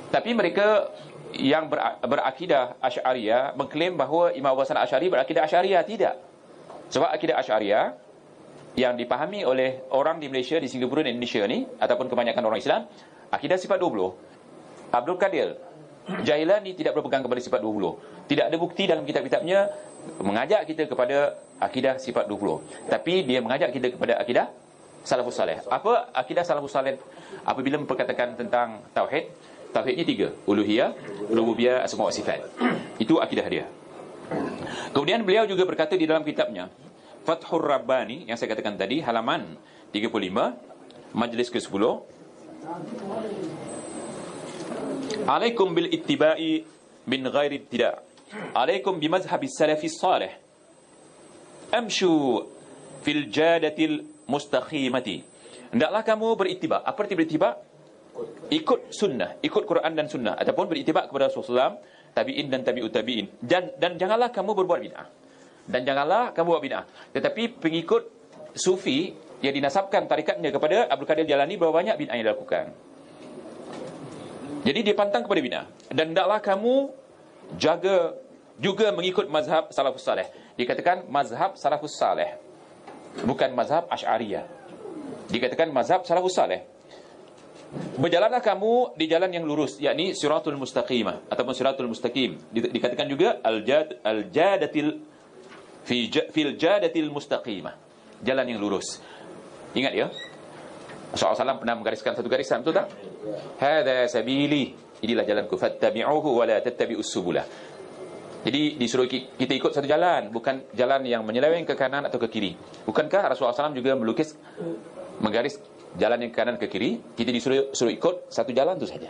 Tapi mereka yang berakidah Asy'ariyah mengklaim bahawa Imam Abu Hasan Asy'ari berakidah Asy'ariyah. Tidak. Sebab akidah Asy'ariyah yang dipahami oleh orang di Malaysia, di Singapura dan Indonesia ni, ataupun kebanyakan orang Islam, akidah sifat 20. Abdul Qadir Jailani tidak berpegang kepada sifat 20. Tidak ada bukti dalam kitab-kitabnya mengajak kita kepada akidah sifat 20. Tapi dia mengajak kita kepada akidah salafus salih. Apa akidah salafus salih apabila memperkatakan tentang tauhid? Tauhidnya 3. Uluhiyah, rububiyah, asma wa sifat. Itu akidah dia. Kemudian beliau juga berkata di dalam kitabnya Fathur Rabbani yang saya katakan tadi, halaman 35, majlis ke-10, alaikum bil ittiba'i min ghairi ibtida', alaikum bimazhabis salafis salih, amshu fil jadatil mustaqimati. Hendaklah kamu berittiba'. Apa arti berittiba'? Ikut sunnah, ikut Quran dan sunnah, ataupun berittiba' kepada Rasulullah, tabi'in dan tabi'ut tabi'in. Dan janganlah kamu berbuat bid'ah. Dan janganlah kamu buat bid'ah. Tetapi pengikut sufi yang dinasabkan tarikatnya kepada Abdul Qadir Jailani, berapa banyak bid'ah yang dilakukan. Jadi dia pantang kepada bid'ah. Dan hendaklah kamu jaga juga mengikut mazhab salafus salih. Dikatakan mazhab salafus salih, bukan mazhab Asy'ariyah. Dikatakan mazhab salafus salih. Berjalanlah kamu di jalan yang lurus, yakni siratul mustaqimah ataupun siratul mustaqim. Dikatakan juga al-jadatil fil jadatil mustaqimah, jalan yang lurus. Ingat ya, Rasulullah SAW pernah menggariskan satu garisan, betul tak? Hadza sabili, inilah jalanku, fattabi'uhu wa la tattabi'us subulah. Jadi disuruh kita ikut satu jalan, bukan jalan yang menyeleweng ke kanan atau ke kiri. Bukankah Rasulullah SAW juga melukis, menggaris jalan yang ke kanan ke kiri? Kita disuruh ikut satu jalan itu saja.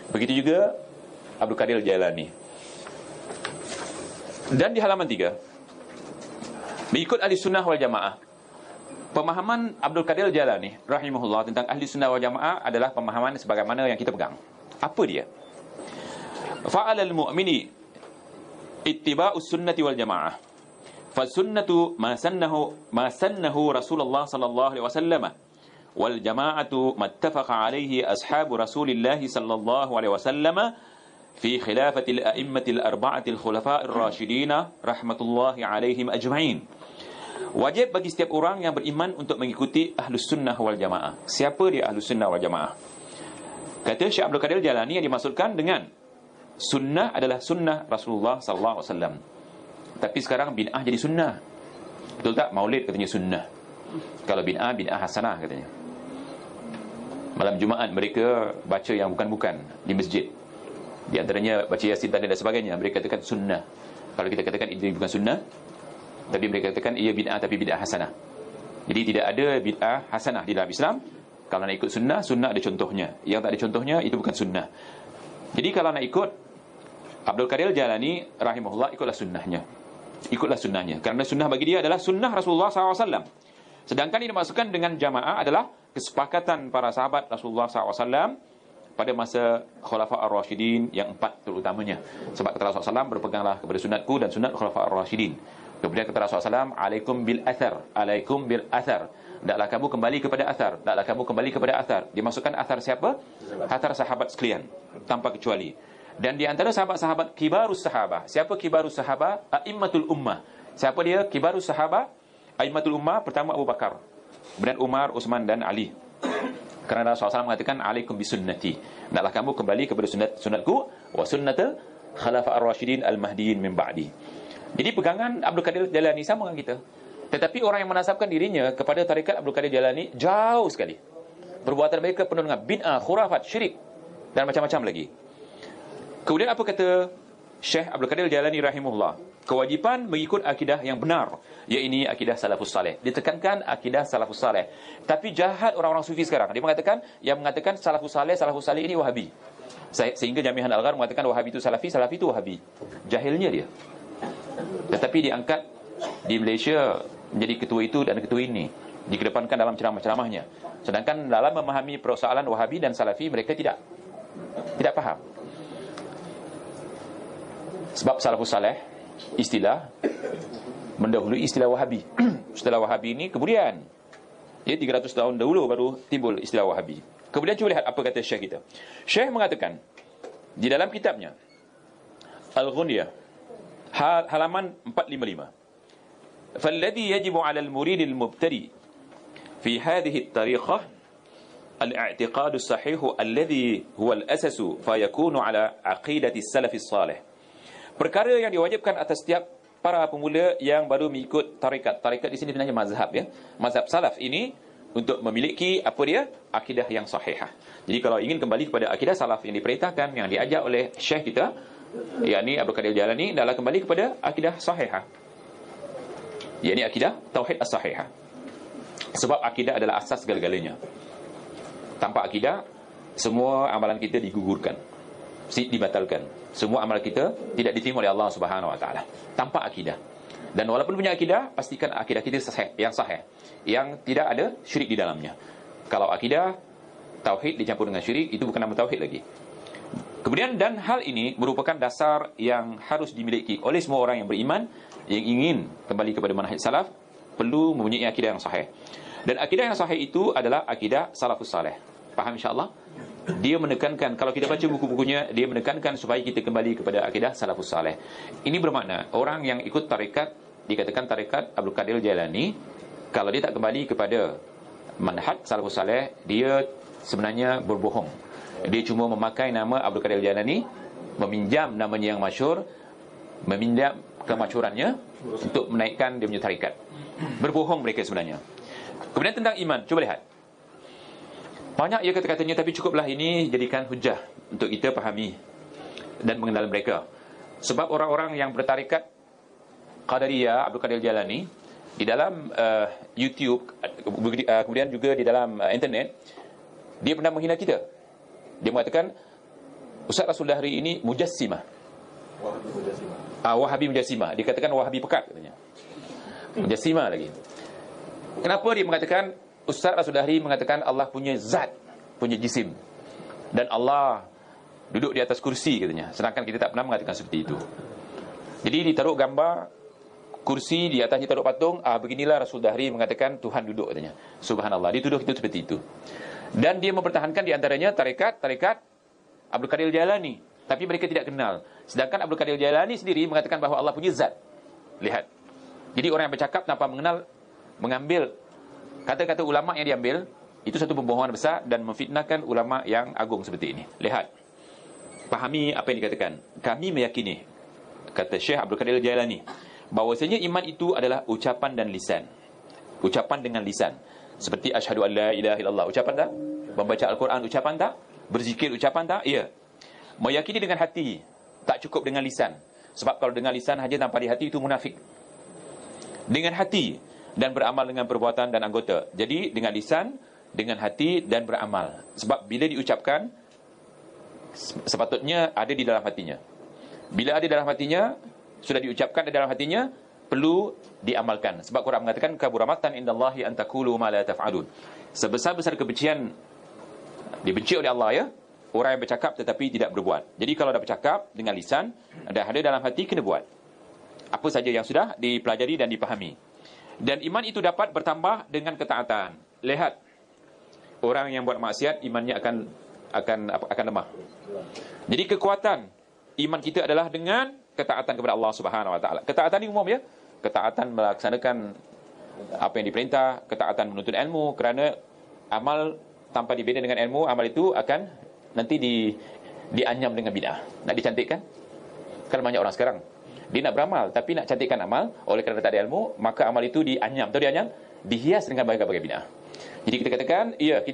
Begitu juga Abdul Qadir Jailani. Dan di halaman 3, mengikut ahli sunnah wal jamaah. Pemahaman Abdul Qadir Jailani rahimahullah tentang ahli sunnah wal jamaah adalah pemahaman sebagaimana yang kita pegang. Apa dia? Fa'alal mu'mini ittiba'us sunnati wal jamaah. Fa sunnatu ma sannahu Rasulullah sallallahu alaihi wasallam, wal jama'atu mattafaqa alaihi ashabu Rasulillah sallallahu alaihi wasallam fi khilafatil a'immatil arba'atil khulafa'ir rasyidin rahmatullahi alaihim ajma'in. Wajib bagi setiap orang yang beriman untuk mengikuti ahlus sunnah wal jamaah. Siapa dia ahlus sunnah wal jamaah? Kata Syekh Abdul Qadir Jailani, yang dimaksudkan dengan sunnah adalah sunnah Rasulullah sallallahu alaihi wasallam. Tapi sekarang bid'ah jadi sunnah. Betul tak? Maulid katanya sunnah. Kalau bid'ah, bid'ah hasanah katanya. Malam Jumaat mereka baca yang bukan-bukan di masjid. Di antaranya baca Yasin dan sebagainya. Mereka katakan sunnah. Kalau kita katakan ini bukan sunnah, tapi mereka katakan ia bid'ah, tapi bid'ah hasanah. Jadi tidak ada bid'ah hasanah di dalam Islam. Kalau nak ikut sunnah, sunnah ada contohnya. Yang tak ada contohnya, itu bukan sunnah. Jadi kalau nak ikut Abdul Qadir Jailani rahimahullah, ikutlah sunnahnya. Ikutlah sunnahnya. Kerana sunnah bagi dia adalah sunnah Rasulullah SAW. Sedangkan ini dimaksudkan dengan jamaah adalah kesepakatan para sahabat Rasulullah SAW pada masa Khulafa' ar-Rasyidin yang 4 terutamanya. Sebab kata Rasulullah SAW, berpeganglah kepada sunatku dan sunat Khulafa' ar-Rasyidin. Kemudian kata Rasulullah SAW, alaikum bil athar, alaikum bil athar. Hendaklah kamu kembali kepada athar, hendaklah kamu kembali kepada athar. Dimaksudkan athar siapa? Athar sahabat sekalian, tanpa kecuali. Dan di antara sahabat-sahabat kibarus sahabah. Siapa kibarus sahabah? A'immatul ummah. Siapa dia kibarus sahabah? A'immatul ummah, pertama Abu Bakar, kemudian Umar, Utsman dan Ali. Kerana Rasulullah SAW mengatakan alaikum bisunnati, hendaklah kamu kembali kepada sunatku wa sunnatul khulafa' ar-rasyidin al-mahdiyyin min ba'di. Jadi pegangan Abdul Qadir Jailani sama dengan kita. Tetapi orang yang menasabkan dirinya kepada tarikat Abdul Qadir Jailani jauh sekali. Perbuatan mereka penuh dengan bid'ah, khurafat, syirik dan macam-macam lagi. Kemudian apa kata Syekh Abdul Qadir Jailani rahimahullah? Kewajipan mengikut akidah yang benar, iaitu akidah salafus salih. Ditekankan akidah salafus salih. Tapi jahat orang-orang sufi sekarang. Dia mengatakan, yang mengatakan salafus salih ini Wahabi. Sehingga Jami'ah Al-Ghar mengatakan Wahabi itu salafi, salafi itu Wahabi. Jahilnya dia. Tetapi diangkat di Malaysia menjadi ketua itu dan ketua ini, dikedepankan dalam ceramah-ceramahnya. Sedangkan dalam memahami persoalan Wahabi dan Salafi, mereka tidak faham. Sebab salafus salih istilah mendahului istilah Wahabi. Istilah Wahabi ini kemudian, 300 tahun dahulu baru timbul istilah Wahabi. Kemudian cuba lihat apa kata Syekh kita. Syekh mengatakan, Di dalam kitabnya Al-Ghunyah halaman 455, فالذي يجب على المريد المبتدئ في هذه الطريقة الاعتقاد الصحيح الذي هو الأساس فيكون على عقيدة السلف الصالح. Perkara yang diwajibkan atas setiap para pemula yang baru mengikut tarikat. Tarikat di sini sebenarnya mazhab, ya. Mazhab salaf ini untuk memiliki apa dia? Akidah yang sahihah. Jadi kalau ingin kembali kepada akidah salaf yang diperintahkan, yang diajar oleh syekh kita, yakni Abdul Qadir Jalani, adalah kembali kepada akidah sahihah, yakni akidah tauhid as-sahihah. Sebab akidah adalah asas segala-galanya. Tanpa akidah, semua amalan kita digugurkan, dibatalkan. Semua amalan kita tidak diterima oleh Allah Subhanahu Wa Taala tanpa akidah. Dan walaupun punya akidah, pastikan akidah kita yang sahih, yang tidak ada syirik di dalamnya. Kalau akidah tauhid dicampur dengan syirik, itu bukan nama tauhid lagi. Kemudian, dan hal ini merupakan dasar yang harus dimiliki oleh semua orang yang beriman, yang ingin kembali kepada manhaj salaf, perlu mempunyai akidah yang sahih. Dan akidah yang sahih itu adalah akidah salafus salih. Faham insya-Allah? Dia menekankan, kalau kita baca buku-bukunya, dia menekankan supaya kita kembali kepada akidah salafus salih. Ini bermakna orang yang ikut tarikat, dikatakan tarikat Abdul Qadir Jalani, kalau dia tak kembali kepada manhaj salafus salih, dia sebenarnya berbohong. Dia cuma memakai nama Abdul Qadir Jalani, meminjam namanya yang masyhur, meminjam kemasyhurannya untuk menaikkan dia punya tarikat. Berbohong mereka sebenarnya. Kemudian tentang iman, cuba lihat. Banyak ia kata-katanya, tapi cukuplah ini jadikan hujah untuk kita fahami dan mengenal mereka. Sebab orang-orang yang bertarikat Qadariyah Abdul Qadir Jalani di dalam YouTube, kemudian juga di dalam internet, dia pernah menghina kita. Dia mengatakan Ustaz Rasul Dahri ini mujassimah, Wahabi mujassimah. Dia katakan Wahabi pekat, katanya. Mujassimah lagi. Kenapa dia mengatakan Ustaz Rasul Dahri mengatakan Allah punya zat, punya jisim, dan Allah duduk di atas kursi, katanya. Sedangkan kita tak pernah mengatakan seperti itu. Jadi ditaruh gambar kursi, di atasnya taruh patung. Beginilah Rasul Dahri mengatakan Tuhan duduk, katanya. Subhanallah, dituduh kita seperti itu. Dan dia mempertahankan di antaranya tarikat Abdul Qadir Jalani, tapi mereka tidak kenal. Sedangkan Abdul Qadir Jalani sendiri mengatakan bahawa Allah punya zat. Lihat. Jadi orang yang bercakap tanpa mengambil kata-kata ulama yang diambil, itu satu pembohongan besar dan memfitnahkan ulama yang agung seperti ini. Lihat. Pahami apa yang dikatakan. Kami meyakini, kata Syekh Abdul Qadir Jalani, bahawasanya iman itu adalah ucapan dan lisan. Ucapan dengan lisan. Seperti asyhadu an la ilaha illallah, ucapan tak? Membaca Al-Quran, ucapan tak? Berzikir, ucapan tak? Ya. Meyakini dengan hati, tak cukup dengan lisan. Sebab kalau dengan lisan saja tanpa di hati, itu munafik. Dengan hati dan beramal dengan perbuatan dan anggota. Jadi dengan lisan, dengan hati dan beramal. Sebab bila diucapkan, sepatutnya ada di dalam hatinya. Bila ada dalam hatinya, sudah diucapkan di dalam hatinya, perlu diamalkan. Sebab Quran mengatakan kaburamatan indallahi an taqulu ma la taf'alun. Sebesar-besar kebencian dibenci oleh Allah, ya, orang yang bercakap tetapi tidak berbuat. Jadi kalau dah bercakap dengan lisan, ada dalam hati, kena buat apa saja yang sudah dipelajari dan dipahami. Dan iman itu dapat bertambah dengan ketaatan. Lihat, orang yang buat maksiat, imannya akan lemah. Jadi kekuatan iman kita adalah dengan ketaatan kepada Allah Subhanahu Wa Taala. Ketaatan ini umum, ya. Ketaatan melaksanakan apa yang diperintah, ketaatan menuntut ilmu, kerana amal tanpa dibina dengan ilmu, amal itu akan nanti dianyam dengan bid'ah. Nak dicantikkan. Kan banyak orang sekarang, dia nak beramal tapi nak cantikkan amal, oleh kerana tak ada ilmu, maka amal itu dianyam, atau dihias dengan berbagai-bagai bid'ah. Jadi kita katakan, ya, kita